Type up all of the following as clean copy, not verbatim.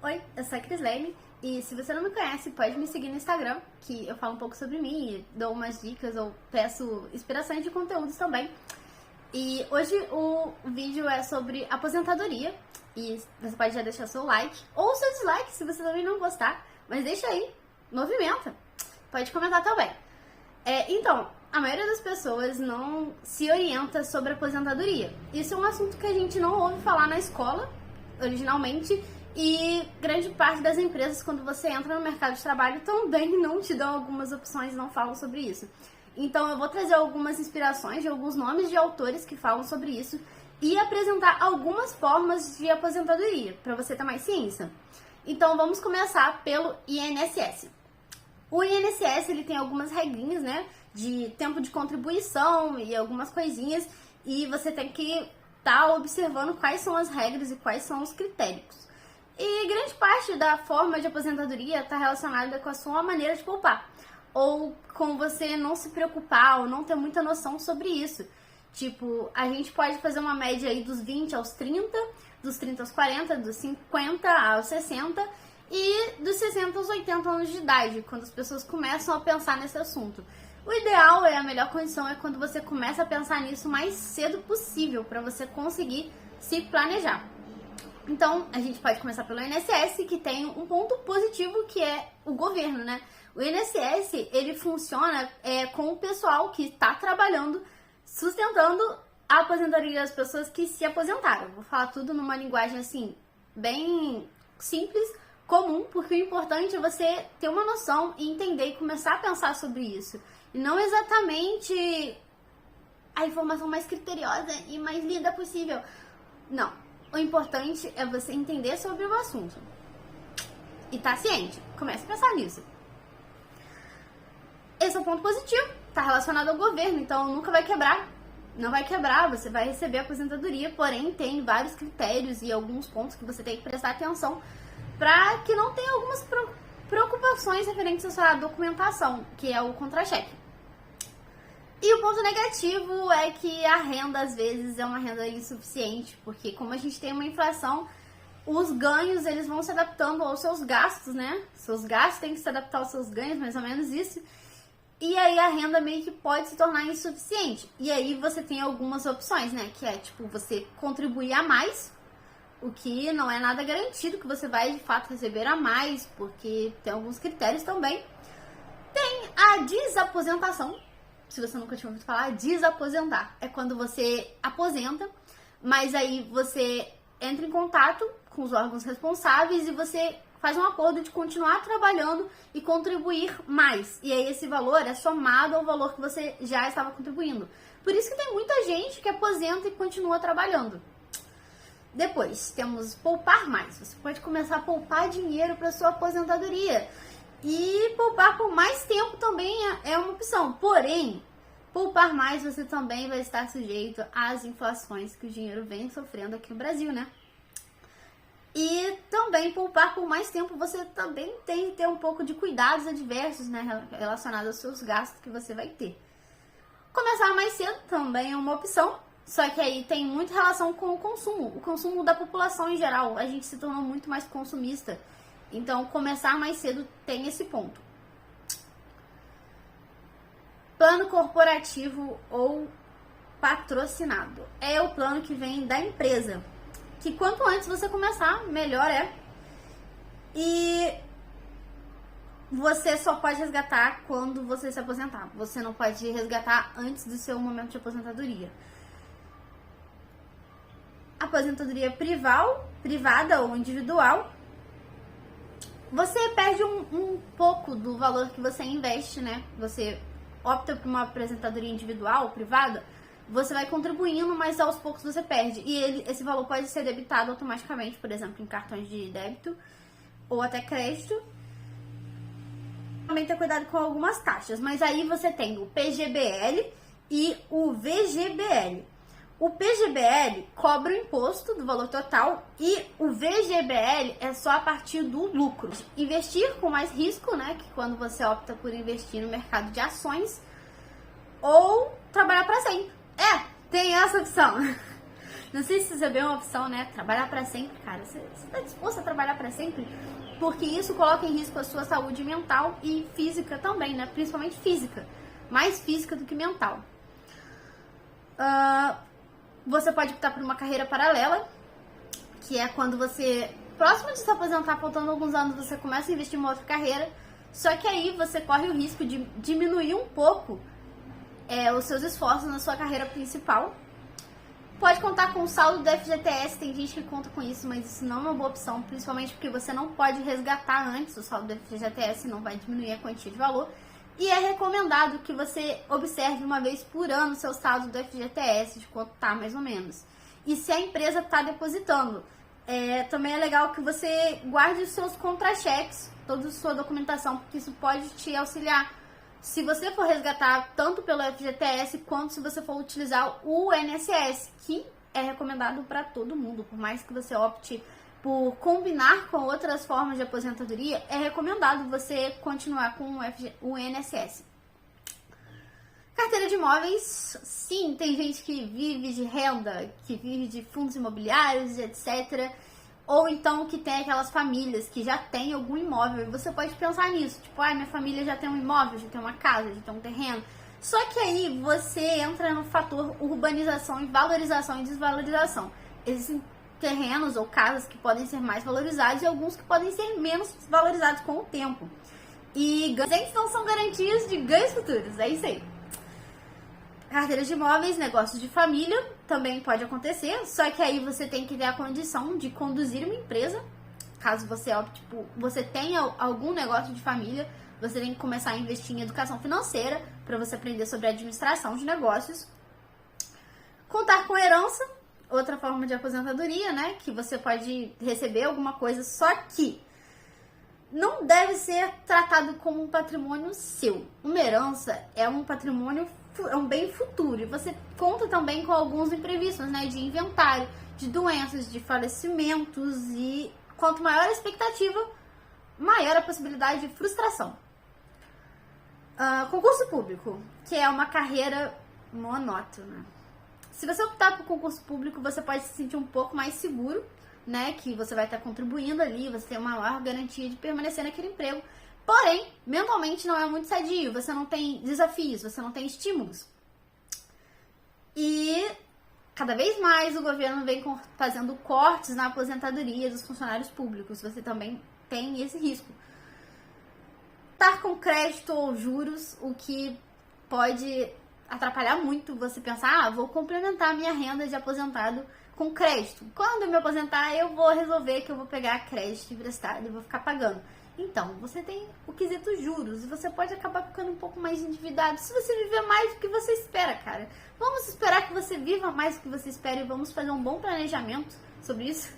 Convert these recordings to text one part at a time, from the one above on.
Oi, eu sou a Crislane e se você não me conhece, pode me seguir no Instagram, que eu falo um pouco sobre mim, dou umas dicas ou peço inspirações de conteúdos também. E hoje o vídeo é sobre aposentadoria e você pode já deixar seu like ou seu dislike se você também não gostar, mas deixa aí, movimenta, pode comentar também. Então, a maioria das pessoas não se orienta sobre aposentadoria. Isso é um assunto que a gente não ouve falar na escola, originalmente, e grande parte das empresas, quando você entra no mercado de trabalho, também não te dão algumas opções, não falam sobre isso. Então eu vou trazer algumas inspirações de alguns nomes de autores que falam sobre isso e apresentar algumas formas de aposentadoria, para você ter mais ciência. Então vamos começar pelo INSS. O INSS ele tem algumas regrinhas, né, de tempo de contribuição e algumas coisinhas, e você tem que estar observando quais são as regras e quais são os critérios. E grande parte da forma de aposentadoria está relacionada com a sua maneira de poupar, ou com você não se preocupar ou não ter muita noção sobre isso. Tipo, a gente pode fazer uma média aí dos 20 aos 30, dos 30 aos 40, dos 50 aos 60 e dos 60 aos 80 anos de idade, quando as pessoas começam a pensar nesse assunto. O ideal a melhor condição é quando você começa a pensar nisso o mais cedo possível, para você conseguir se planejar. Então, a gente pode começar pelo INSS, que tem um ponto positivo, que é o governo, né? O INSS, ele funciona com o pessoal que está trabalhando, sustentando a aposentadoria das pessoas que se aposentaram. Vou falar tudo numa linguagem, assim, bem simples, comum, porque o importante é você ter uma noção e entender e começar a pensar sobre isso. E não exatamente a informação mais criteriosa e mais linda possível. Não. O importante é você entender sobre o assunto. E tá ciente. Comece a pensar nisso. Esse é o ponto positivo. Tá relacionado ao governo, então nunca vai quebrar. Não vai quebrar, você vai receber a aposentadoria, porém tem vários critérios e alguns pontos que você tem que prestar atenção para que não tenha algumas preocupações referentes à sua documentação, que é o contra-cheque. E o ponto negativo é que a renda, às vezes, é uma renda insuficiente, porque como a gente tem uma inflação, os ganhos, eles vão se adaptando aos seus gastos, né? Seus gastos têm que se adaptar aos seus ganhos, mais ou menos isso. E aí a renda meio que pode se tornar insuficiente. E aí você tem algumas opções, né? Que é, tipo, você contribuir a mais, o que não é nada garantido que você vai, de fato, receber a mais, porque tem alguns critérios também. Tem a desaposentação. Se você nunca tinha ouvido falar, desaposentar. É quando você aposenta, mas aí você entra em contato com os órgãos responsáveis e você faz um acordo de continuar trabalhando e contribuir mais. E aí esse valor é somado ao valor que você já estava contribuindo. Por isso que tem muita gente que aposenta e continua trabalhando. Depois, temos poupar mais. Você pode começar a poupar dinheiro para sua aposentadoria. E poupar por mais tempo também é uma opção. Porém, poupar mais você também vai estar sujeito às inflações que o dinheiro vem sofrendo aqui no Brasil, né? E também poupar por mais tempo você também tem que ter um pouco de cuidados adversos, né, relacionados aos seus gastos que você vai ter. Começar mais cedo também é uma opção, só que aí tem muita relação com o consumo da população em geral. A gente se tornou muito mais consumista. Então, começar mais cedo tem esse ponto. Plano corporativo ou patrocinado. É o plano que vem da empresa. Que quanto antes você começar, melhor é. E você só pode resgatar quando você se aposentar. Você não pode resgatar antes do seu momento de aposentadoria. Aposentadoria privada ou individual. Você perde um pouco do valor que você investe, né? Você opta por uma aposentadoria individual, privada, você vai contribuindo, mas aos poucos você perde. E esse valor pode ser debitado automaticamente, por exemplo, em cartões de débito ou até crédito. Também ter cuidado com algumas taxas, mas aí você tem o PGBL e o VGBL. O PGBL cobra o imposto do valor total e o VGBL é só a partir do lucro. Investir com mais risco, né, que quando você opta por investir no mercado de ações ou trabalhar para sempre. Tem essa opção. Não sei se isso é bem uma opção, né? Trabalhar pra sempre, cara. Você tá disposto a trabalhar pra sempre? Porque isso coloca em risco a sua saúde mental e física também, né? Principalmente física. Mais física do que mental. Você pode optar por uma carreira paralela, que é quando você, próximo de se aposentar, faltando alguns anos, você começa a investir em uma outra carreira. Só que aí você corre o risco de diminuir um pouco os seus esforços na sua carreira principal. Pode contar com o saldo do FGTS, tem gente que conta com isso, mas isso não é uma boa opção, principalmente porque você não pode resgatar antes o saldo do FGTS, não vai diminuir a quantia de valor. E é recomendado que você observe uma vez por ano o seu saldo do FGTS, de quanto tá mais ou menos. E se a empresa está depositando. Também é legal que você guarde os seus contra-cheques, toda a sua documentação, porque isso pode te auxiliar. Se você for resgatar tanto pelo FGTS, quanto se você for utilizar o INSS, que é recomendado para todo mundo, por mais que você opte por combinar com outras formas de aposentadoria, é recomendado você continuar com o INSS. Carteira de imóveis, sim, tem gente que vive de renda, que vive de fundos imobiliários, etc. Ou então que tem aquelas famílias que já tem algum imóvel. E você pode pensar nisso, tipo, minha família já tem um imóvel, já tem uma casa, já tem um terreno. Só que aí você entra no fator urbanização e valorização e desvalorização. Existem terrenos ou casas que podem ser mais valorizados e alguns que podem ser menos valorizados com o tempo. E ganhos não são garantias de ganhos futuros, é isso aí. Carteira de imóveis, negócios de família, também pode acontecer, só que aí você tem que ter a condição de conduzir uma empresa. Caso você opte, você tenha algum negócio de família, você tem que começar a investir em educação financeira para você aprender sobre administração de negócios. Contar com herança, outra forma de aposentadoria, né? Que você pode receber alguma coisa, só que não deve ser tratado como um patrimônio seu. Uma herança é um patrimônio, é um bem futuro. E você conta também com alguns imprevistos, né? De inventário, de doenças, de falecimentos. E quanto maior a expectativa, maior a possibilidade de frustração. Concurso público, que é uma carreira monótona. Se você optar por concurso público, você pode se sentir um pouco mais seguro, né? Que você vai estar contribuindo ali, você tem uma maior garantia de permanecer naquele emprego. Porém, mentalmente não é muito sadio, você não tem desafios, você não tem estímulos. E cada vez mais o governo vem fazendo cortes na aposentadoria dos funcionários públicos. Você também tem esse risco. Estar com crédito ou juros, o que pode atrapalhar muito você pensar, vou complementar a minha renda de aposentado com crédito. Quando eu me aposentar, eu vou resolver que eu vou pegar crédito emprestado e vou ficar pagando. Então, você tem o quesito juros e você pode acabar ficando um pouco mais endividado se você viver mais do que você espera, cara. Vamos esperar que você viva mais do que você espera e vamos fazer um bom planejamento sobre isso.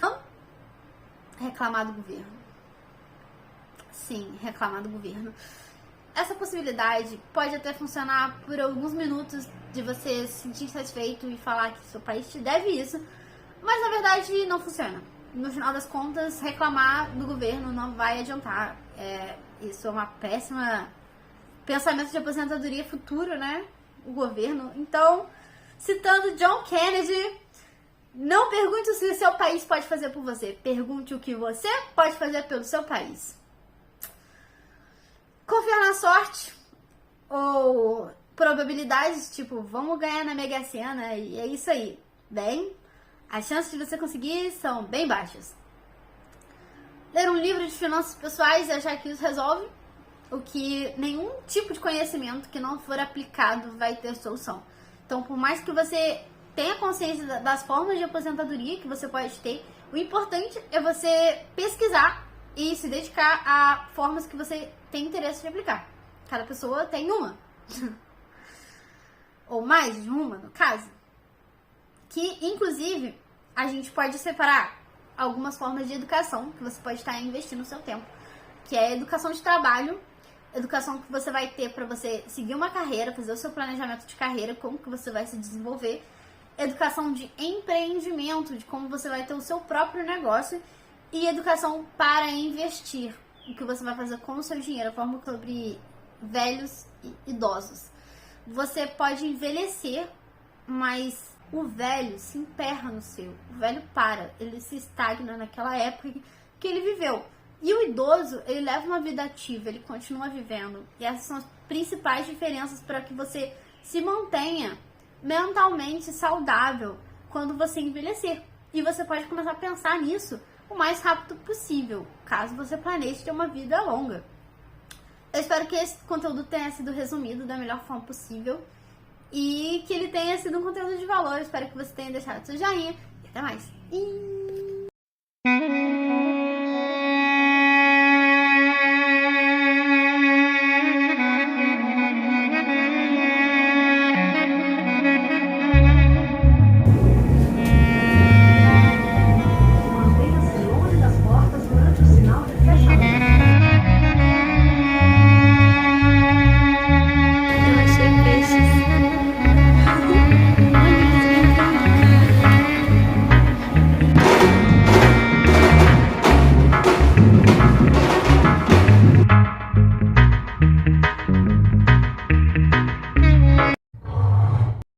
Não reclamar do governo. Sim, reclamar do governo. Essa possibilidade pode até funcionar por alguns minutos de você se sentir satisfeito e falar que seu país te deve isso, mas na verdade não funciona. No final das contas, reclamar do governo não vai adiantar. Isso é uma péssima pensamento de aposentadoria futuro, né? O governo. Então, citando John Kennedy, não pergunte o que o seu país pode fazer por você. Pergunte o que você pode fazer pelo seu país. Confiar na sorte ou probabilidades, tipo, vamos ganhar na Mega Sena e é isso aí. Bem, as chances de você conseguir são bem baixas. Ler um livro de finanças pessoais e achar que isso resolve, o que nenhum tipo de conhecimento que não for aplicado vai ter solução. Então, por mais que você tenha consciência das formas de aposentadoria que você pode ter, o importante é você pesquisar e se dedicar a formas que você tem interesse de aplicar. Cada pessoa tem uma. Ou mais de uma, no caso. Que, inclusive, a gente pode separar algumas formas de educação que você pode estar investindo no seu tempo. Que é a educação de trabalho, educação que você vai ter para você seguir uma carreira, fazer o seu planejamento de carreira, como que você vai se desenvolver. Educação de empreendimento, de como você vai ter o seu próprio negócio. E educação para investir, o que você vai fazer com o seu dinheiro, a forma sobre velhos e idosos. Você pode envelhecer, mas O velho se emperra no seu, o velho para, ele se estagna naquela época que ele viveu. E o idoso, ele leva uma vida ativa, ele continua vivendo. E essas são as principais diferenças para que você se mantenha mentalmente saudável quando você envelhecer. E você pode começar a pensar nisso o mais rápido possível, caso você planeje ter uma vida longa. Eu espero que esse conteúdo tenha sido resumido da melhor forma possível e que ele tenha sido um conteúdo de valor. Eu espero que você tenha deixado seu joinha e até mais.